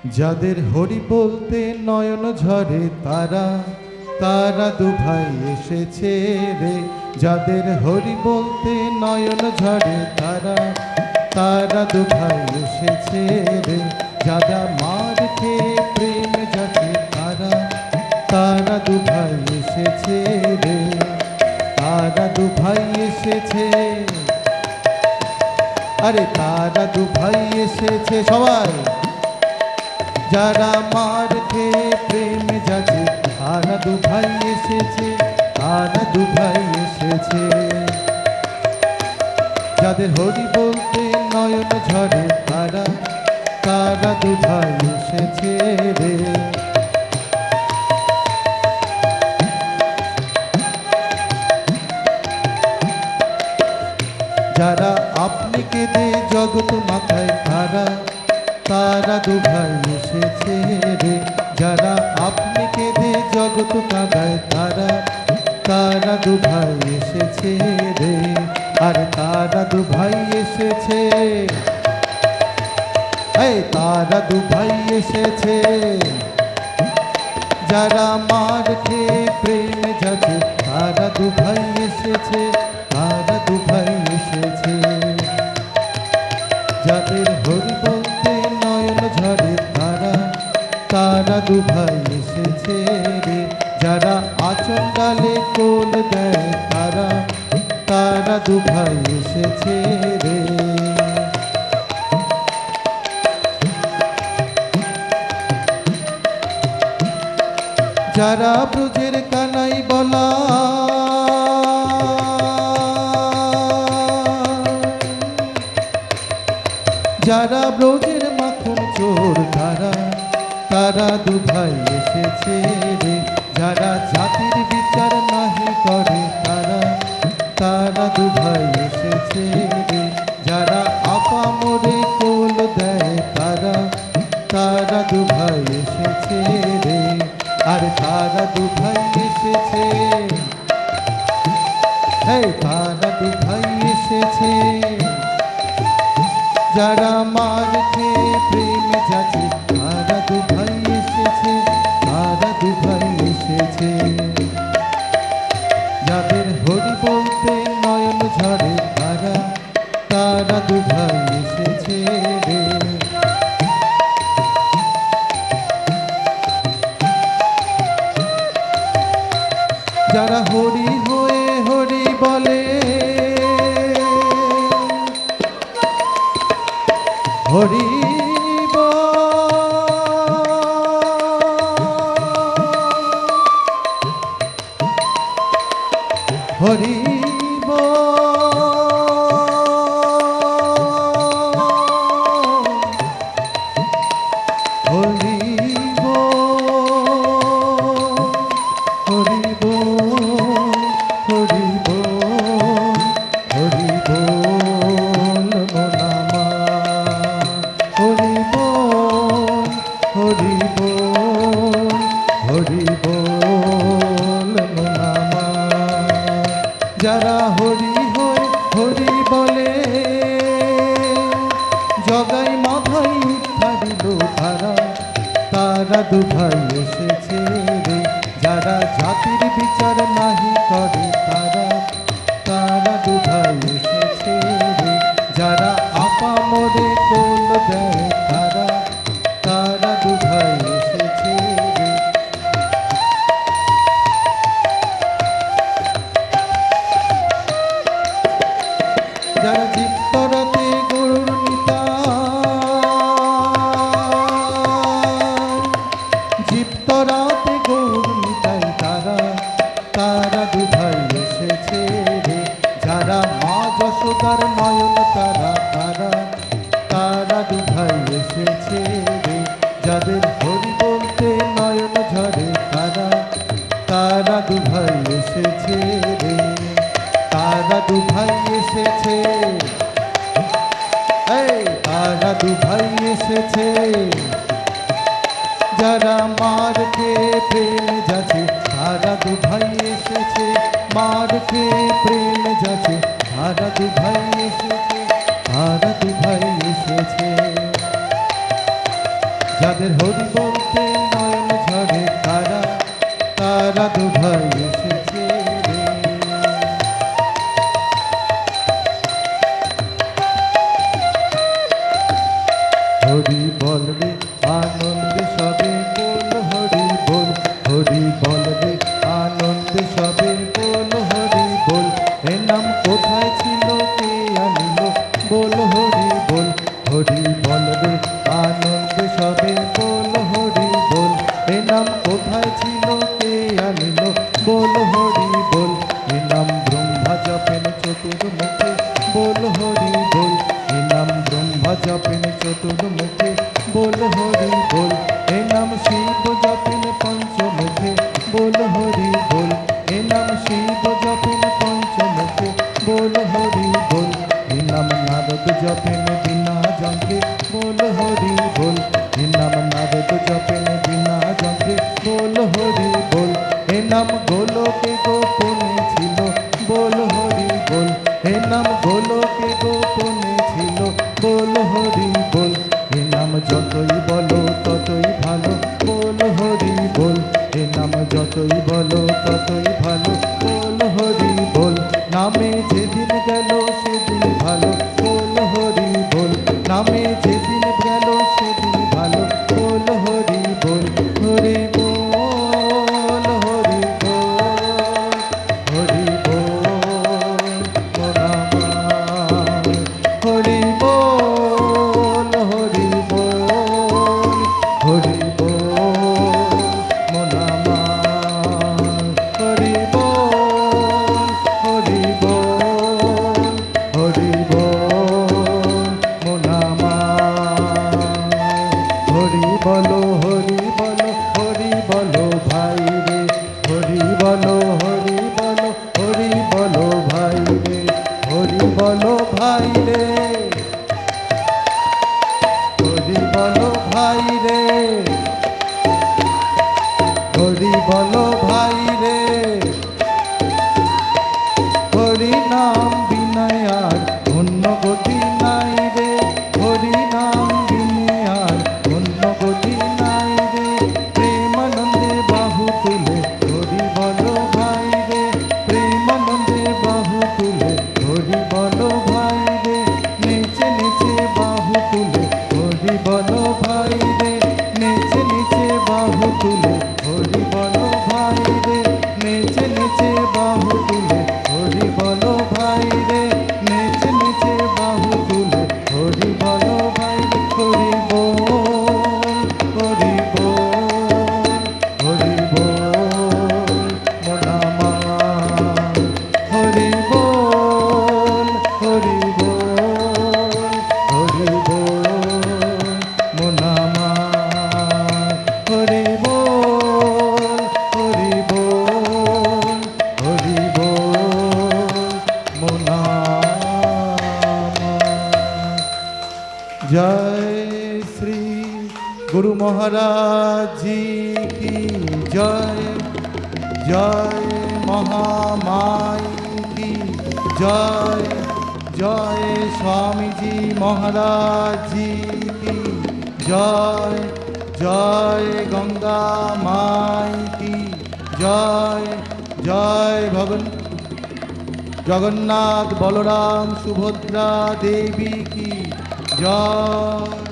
যাদের হরি বলতে নয়ন ঝরে তারা তারা দুভাই এসেছে রে। যাদের হরি বলতে নয়ন ঝরে তারা তারা দুভাই এসেছে রে। যারা মার খেয়ে প্রেম যাচ্ছে তারা তারা দুভাই এসেছে রে। তারা দুভাই এসেছে, আরে তারা দুভাই এসেছে সবাই। যারা মার খেয়ে প্রেম যাচ্ছে তারা দুভাই এসেছে, তারা দুভাই এসেছে। যাদের হরি বলতে নয়ন ঝরে তারা তারা দুভাই এসেছে রে। যারা আপনি কেঁদে জগৎ মাথায় তারা তারা দুভাই এসেছে রে। যারা আপনি কেঁদে জগৎ কাঁদায় তারা তারা দুভাই এসেছে রে। আর তারা দুভাই এসেছে, এই তারা দুভাই এসেছে। যারা মার খেয়ে প্রেম যাচ্ছে তারা দুভাই এসেছে, তারা দুভাই এসেছে। যাদের হরি বলতে নয়ন ঝরে তারা তারা দুভাই এসেছে রে। যারা আচল ডালে কোল দেয় তারা তারা দুভাই এসেছে রে। যারা ব্রজের কানাই বলা, যারা ব্রজের মাখন চোর তারা তারা দুভাই এসেছে রে। যারা জাতির বিচার নাহি করে তারা তারা দুভাই এসেছে রে। যারা আপা মোরে কোল দেয় তারা তারা দুভাই এসেছে রে। আর তারা দুভাই এসেছে, এই তারা দুভাই এসেছে। যারা মার খেয়ে প্রেম যাচ্ছে তারা দুভাই এসেছে, তারা দুভাই এসেছে। যাদের হরি বলতে নয়ন ঝরে তারা তারা দুভাই এসেছে রে। যারা হরি হয়ে হরি বলে, হরি হরি হরি হরি হরি হরি বল মোনামা, হরি বল হরি বল মোনামা। যারা হরি হয়ে হরি বলে জগাই মাথায় উদ্ধারিল তারা তারা দুভাই এসেছে রে। যারা জাতির বিচার নাহি করে তারা তারা দুভাই এসেছে রে। যারা আপা মোরে কোল দেয় তারা তারা দুভাই এসেছে রে। যারা চিত্তরাতে গরুর চিত্তরাতে গৌর নিতাই তারা তারা দুভাই এসেছে রে। যারা মা যশোদার নয়ন তারা তারা তারা দুভাই এসেছে রে। যাদের হরি বলতে নয়ন ঝরে তারা তারা দুভাই এসেছে রে। তারা দুভাই এসেছে, এই তারা দুভাই এসেছে। যারা মার খেয়ে প্রেম যাচ্ছে তারা দুভাই এসেছে, মার খেয়ে প্রেম যাচ্ছে তারা দুভাই এসেছে, তারা দুভাই এসেছে। যাদের হরি বলতে নয়ন ঝরে তারা তারা দুভাই এসেছে রে। হরি বল রে আনন্দে সবে বল হরি বল, হরি বল রে আনন্দে সবে বল হরি বল। এ নাম কোথায় ছিল কে আনিল বল হরি বল, হরি বল রে আনন্দে সবে বল হরি বল। এ নাম কোথায় ছিল কে আনিল বল হরি বল। এ নাম ব্রহ্মা জপেন চতুর্মুখে বল হরি বল, এ নাম ব্রহ্মা জপেন চতুর্মুখে বল হরি বল। এ নাম শিব জপেন পঞ্চমুখে বল হরি বল, এ নাম শিব জপেন পঞ্চমুখে বল হরি বল। এ নাম নারদ জপেন বিনা যন্ত্রে বল হরি বল, এ নাম নারদ জপেন বিনা যন্ত্রে বল হরি বল। এ নাম গোলকে গোপনে ছিল বল হরি বল, এ নাম গোলকে গোপনে ছিল বল হরি বল। এ নাম যতই বলো ততই ভালো বল হরি বল, এ নাম যতই বলো ততই ভালো বল হরি বল। নামে যেদিন গেল সেদিন ভালো বল হরি বল, নামে যেদিন গেল সেদিন ভালো বল হরি বল। হরি বল হরি বল, হরি বল মোর আমার। হরি বল হরি বল, হরি বল মোর আমার। হরি বল হরি বল, হরি বল মোর আমার। হরি বলো হরি বলো হরি বলো ভাই রে, হরি বলো হরি বলো হরি বলো ভাই রে, হরি বলো ভাই রে, হরি বলো ভাই রে, হরি বলো ভাই রে। হরি নাম বিনয় আর অন্য গতি নাই রে, হরি নাম বিনয় আর অন্য গতি নাই রে। প্রেমানন্দে বাহু তুলে হরি বলো ভাই রে, প্রেমানন্দে বাহু তুলে হরি বলো ভাই রে। নেচে নেচে বাহু তুলে হরি বলো ভাই রে, নেচে নেচে বাহু তুলে হরি বলো ভাই রে, নেচে নেচে বাহু তুলে হরি বলো ভাই রে, নেচে নেচে বাহু তুলে হরি বলো ভাই রে। হরি বল হরি বল, হরি বল মোর আমার। হরি বল হরি বল, হরি বল মোর আমার। হরি বল হরি বল, হরি বল মোর আমার। জয় শ্রী গুরু মহারাজ জি কি জয়, জয় মহামাই কি জয়, জয় স্বামীজি মহারাজ জি কি জয়, জয় গঙ্গা মাই কি জয়, জয় জগন্নাথ বলরাম সুভদ্রা দেবী কি জয়।